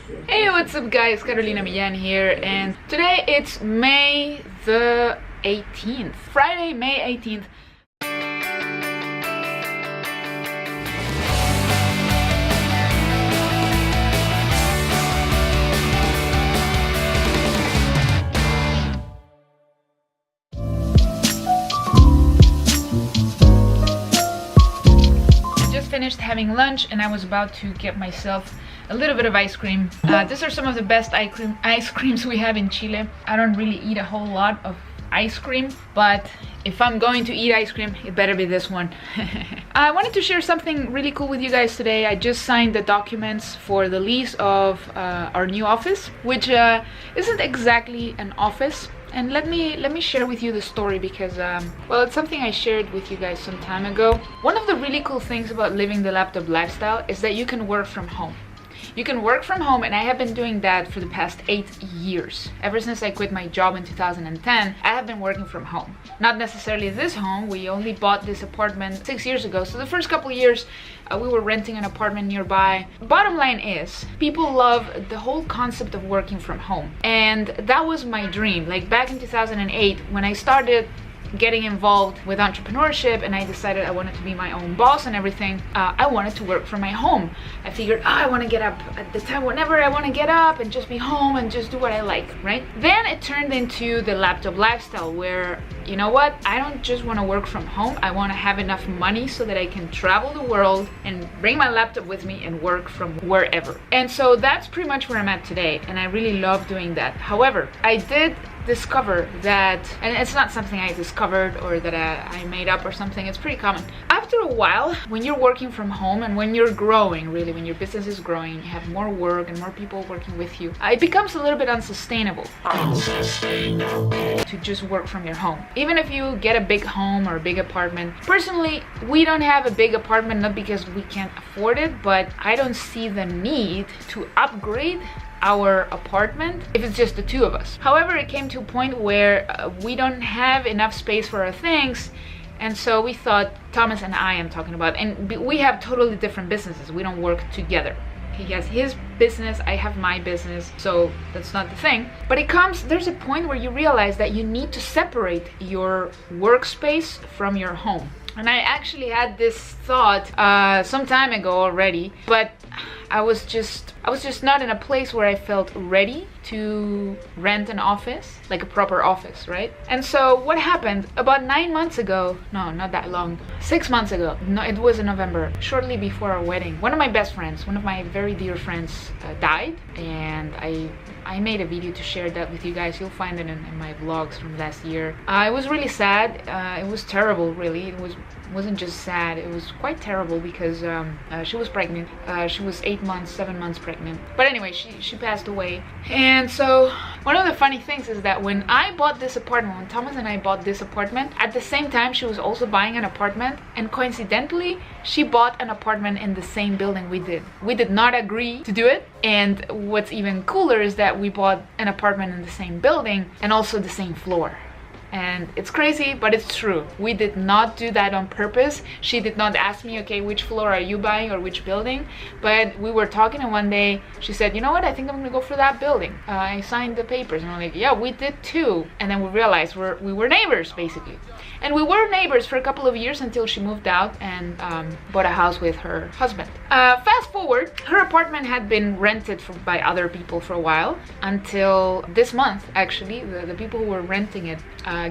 Hey, what's up guys, Carolina Millan here, and today it's May the 18th, Friday, May 18th. Finished having lunch and I was about to get myself a little bit of ice cream. These are some of the best ice creams we have in Chile. I don't really eat a whole lot of ice cream, but if I'm going to eat ice cream, it better be this one. I wanted to share something really cool with you guys today. I just signed the documents for the lease of our new office, which isn't exactly an office. And let me share with you the story because, well, it's something I shared with you guys some time ago. One of the really cool things about living the laptop lifestyle is that you can work from home. You can work from home, and I have been doing that for the past 8 years. Ever since I quit my job in 2010, I have been working from home. Not necessarily this home, we only bought this apartment 6 years ago. So the first couple of years, we were renting an apartment nearby. Bottom line is, people love the whole concept of working from home. And that was my dream. Like back in 2008, when I started getting involved with entrepreneurship and I decided I wanted to be my own boss and everything, I wanted to work from my home. I figured, I want to get up at the time whenever I want to get up and just be home and just do what I like, right? Then it turned into the laptop lifestyle where, you know what, I don't just want to work from home, I want to have enough money so that I can travel the world and bring my laptop with me and work from wherever. And so that's pretty much where I'm at today, and I really love doing that. However, I did discover that, and it's not something I discovered or that I made up or something, it's pretty common. After a while, when you're working from home and when you're growing, really, when your business is growing, you have more work and more people working with you, it becomes a little bit unsustainable to just work from your home. Even if you get a big home or a big apartment. Personally, we don't have a big apartment, not because we can't afford it, but I don't see the need to upgrade our apartment if it's just the two of us. However, it came to a point where we don't have enough space for our things, and so we thought, Thomas and I am talking about, and we have totally different businesses. We don't work together. He has his business, I have my business, so that's not the thing. But there's a point where you realize that you need to separate your workspace from your home. And I actually had this thought some time ago already, but I was just not in a place where I felt ready to rent an office, like a proper office, right? And so what happened about 9 months ago, no, not that long, 6 months ago, no, it was in November, shortly before our wedding, one of my best friends, one of my very dear friends died, and I made a video to share that with you guys. You'll find it in my vlogs from last year. It was really sad. It was terrible, really. It wasn't just sad, it was quite terrible because she was pregnant. She was 7 months pregnant. But anyway, she passed away. And so one of the funny things is that when I bought this apartment, when Thomas and I bought this apartment, at the same time she was also buying an apartment, and coincidentally she bought an apartment in the same building we did. We did not agree to do it, and what's even cooler is that we bought an apartment in the same building and also the same floor. And it's crazy, but it's true. We did not do that on purpose. She did not ask me, okay, which floor are you buying or which building? But we were talking, and one day she said, you know what, I think I'm gonna go for that building. I signed the papers, and I'm like, yeah, we did too. And then we realized we were neighbors, basically. And we were neighbors for a couple of years until she moved out and bought a house with her husband. Fast forward, her apartment had been rented by other people for a while, until this month, actually. The people who were renting it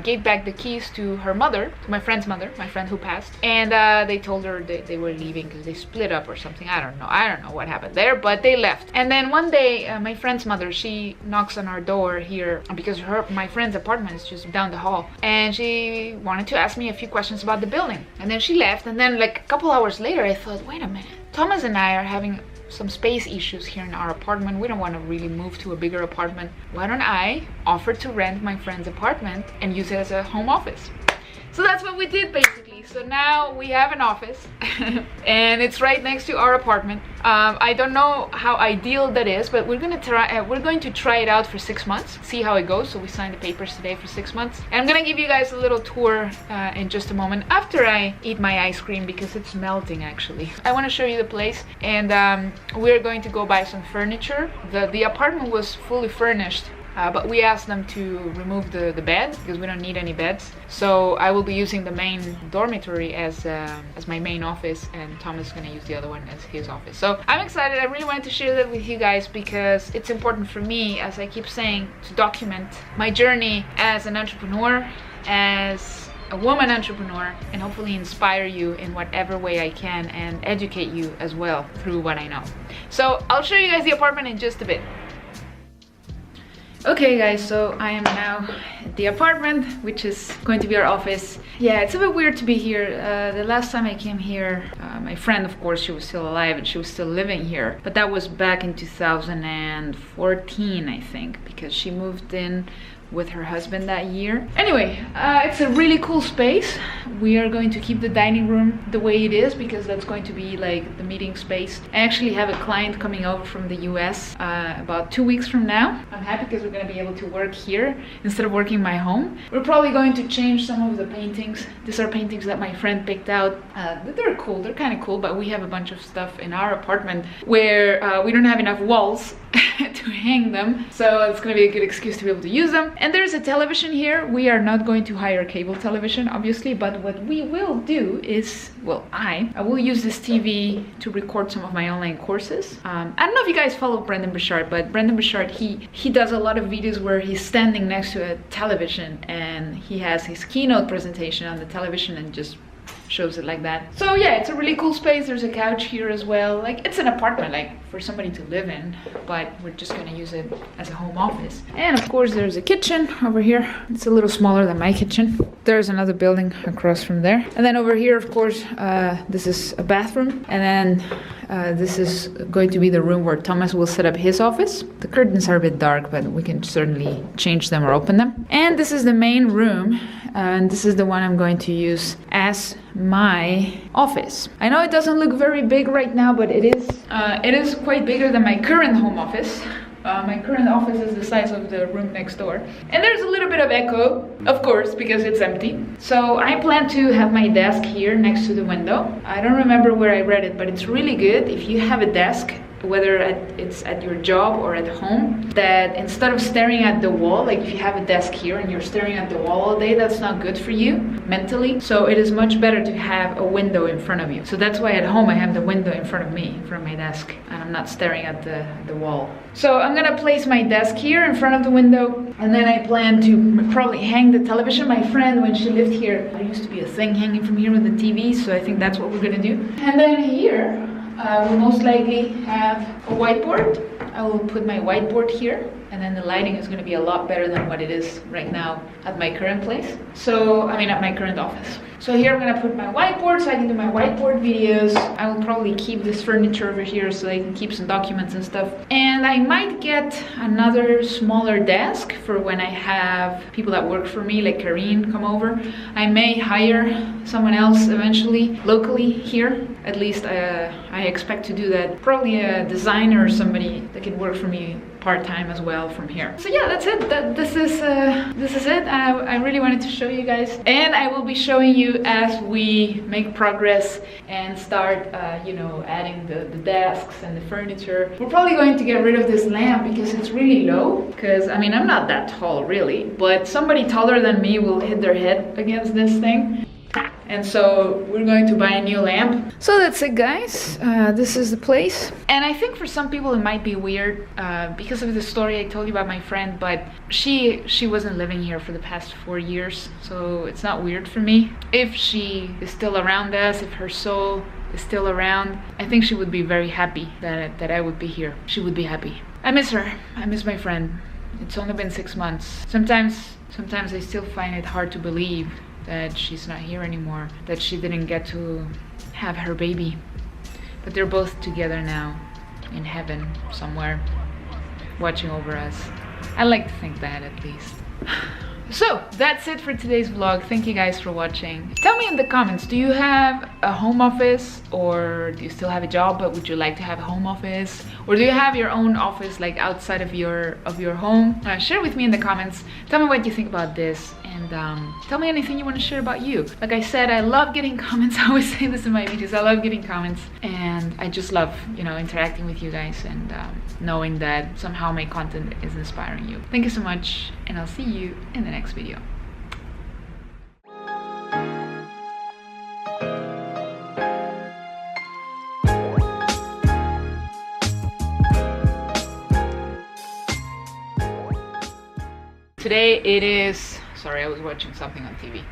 gave back the keys to her mother, to my friend's mother, my friend who passed, and they told her they were leaving because they split up or something. I don't know what happened there, but they left. And then one day, my friend's mother, she knocks on our door here because my friend's apartment is just down the hall, and she wanted to ask me a few questions about the building. And then she left, and then like a couple hours later, I thought, wait a minute, Thomas and I are having some space issues here in our apartment. We don't want to really move to a bigger apartment. Why don't I offer to rent my friend's apartment and use it as a home office? So that's what we did, basically. so now we have an office and it's right next to our apartment. I don't know how ideal that is, but we're going to try it out for 6 months, see how it goes. So we signed the papers today for 6 months, and I'm gonna give you guys a little tour in just a moment after I eat my ice cream, because it's melting actually. I want to show you the place, and we're going to go buy some furniture. The apartment was fully furnished, but we asked them to remove the bed because we don't need any beds. So I will be using the main dormitory as my main office, and Thomas is gonna use the other one as his office. So I'm excited. I really wanted to share that with you guys because it's important for me, as I keep saying, to document my journey as an entrepreneur, as a woman entrepreneur, and hopefully inspire you in whatever way I can and educate you as well through what I know. So I'll show you guys the apartment in just a bit. Okay guys, so I am now at the apartment, which is going to be our office. Yeah, it's a bit weird to be here. The last time I came here, my friend, of course, she was still alive and she was still living here. But that was back in 2014, I think, because she moved in with her husband that year. Anyway, it's a really cool space. We are going to keep the dining room the way it is because that's going to be like the meeting space. I actually have a client coming over from the US about 2 weeks from now. I'm happy because we're going to be able to work here instead of working in my home. We're probably going to change some of the paintings. These are paintings that my friend picked out. They're cool, they're kind of cool, but we have a bunch of stuff in our apartment where we don't have enough walls to hang them, so it's gonna be a good excuse to be able to use them. And there's a television here. We are not going to hire cable television, obviously, but what we will do is, well, I will use this TV to record some of my online courses. I don't know if you guys follow Brendan Burchard, but Brendan Burchard, he does a lot of videos where he's standing next to a television and he has his keynote presentation on the television and just shows it like that. So yeah, it's a really cool space. There's a couch here as well. Like, it's an apartment, like, for somebody to live in, but we're just gonna use it as a home office. And of course there's a kitchen over here. It's a little smaller than my kitchen. There's another building across from there. And then over here, of course, this is a bathroom. And then this is going to be the room where Thomas will set up his office. The curtains are a bit dark, but we can certainly change them or open them. And this is the main room, and this is the one I'm going to use as my office. I know it doesn't look very big right now, but it is quite bigger than my current home office. My current office is the size of the room next door. And there's a little bit of echo, of course, because it's empty. So I plan to have my desk here next to the window. I don't remember where I read it, but it's really good if you have a desk, whether it's at your job or at home, that instead of staring at the wall, like if you have a desk here and you're staring at the wall all day, that's not good for you mentally. So it is much better to have a window in front of you. So that's why at home I have the window in front of me, from my desk, and I'm not staring at the wall. So I'm gonna place my desk here in front of the window, and then I plan to probably hang the television. My friend, when she lived here, there used to be a thing hanging from here with the TV, so I think that's what we're gonna do. And then here, we'll most likely have a whiteboard. I will put my whiteboard here, and then the lighting is going to be a lot better than what it is right now at my current place. So, I mean, at my current office. So here I'm going to put my whiteboard so I can do my whiteboard videos. I will probably keep this furniture over here so I can keep some documents and stuff. And I might get another smaller desk for when I have people that work for me, like Karine, come over. I may hire someone else eventually, locally here. At least I expect to do that. Probably a designer or somebody that can work for me part-time as well from here. So yeah, that's it. This is it. I really wanted to show you guys, and I will be showing you as we make progress and start you know, adding the desks and the furniture. We're probably going to get rid of this lamp because it's really low, because I mean, I'm not that tall really, but somebody taller than me will hit their head against this thing. And so we're going to buy a new lamp. So that's it, guys. This is the place. And I think for some people it might be weird because of the story I told you about my friend, but she wasn't living here for the past 4 years, so it's not weird for me. If she is still around us, if her soul is still around, I think she would be very happy that I would be here. She would be happy. I miss her. I miss my friend. It's only been 6 months. Sometimes I still find it hard to believe that she's not here anymore, that she didn't get to have her baby. But they're both together now, in heaven somewhere, watching over us. I like to think that, at least. So that's it for today's vlog. Thank you guys for watching. Tell me in the comments, do you have a home office, or do you still have a job but would you like to have a home office, or do you have your own office like outside of your home? Share with me in the comments. Tell me what you think about this, and tell me anything you want to share about you. Like I said, I love getting comments. I always say this in my videos. I love getting comments, and I just love, you know, interacting with you guys and knowing that somehow my content is inspiring you. Thank you so much, and I'll see you in the next video. Today it is, sorry, I was watching something on TV.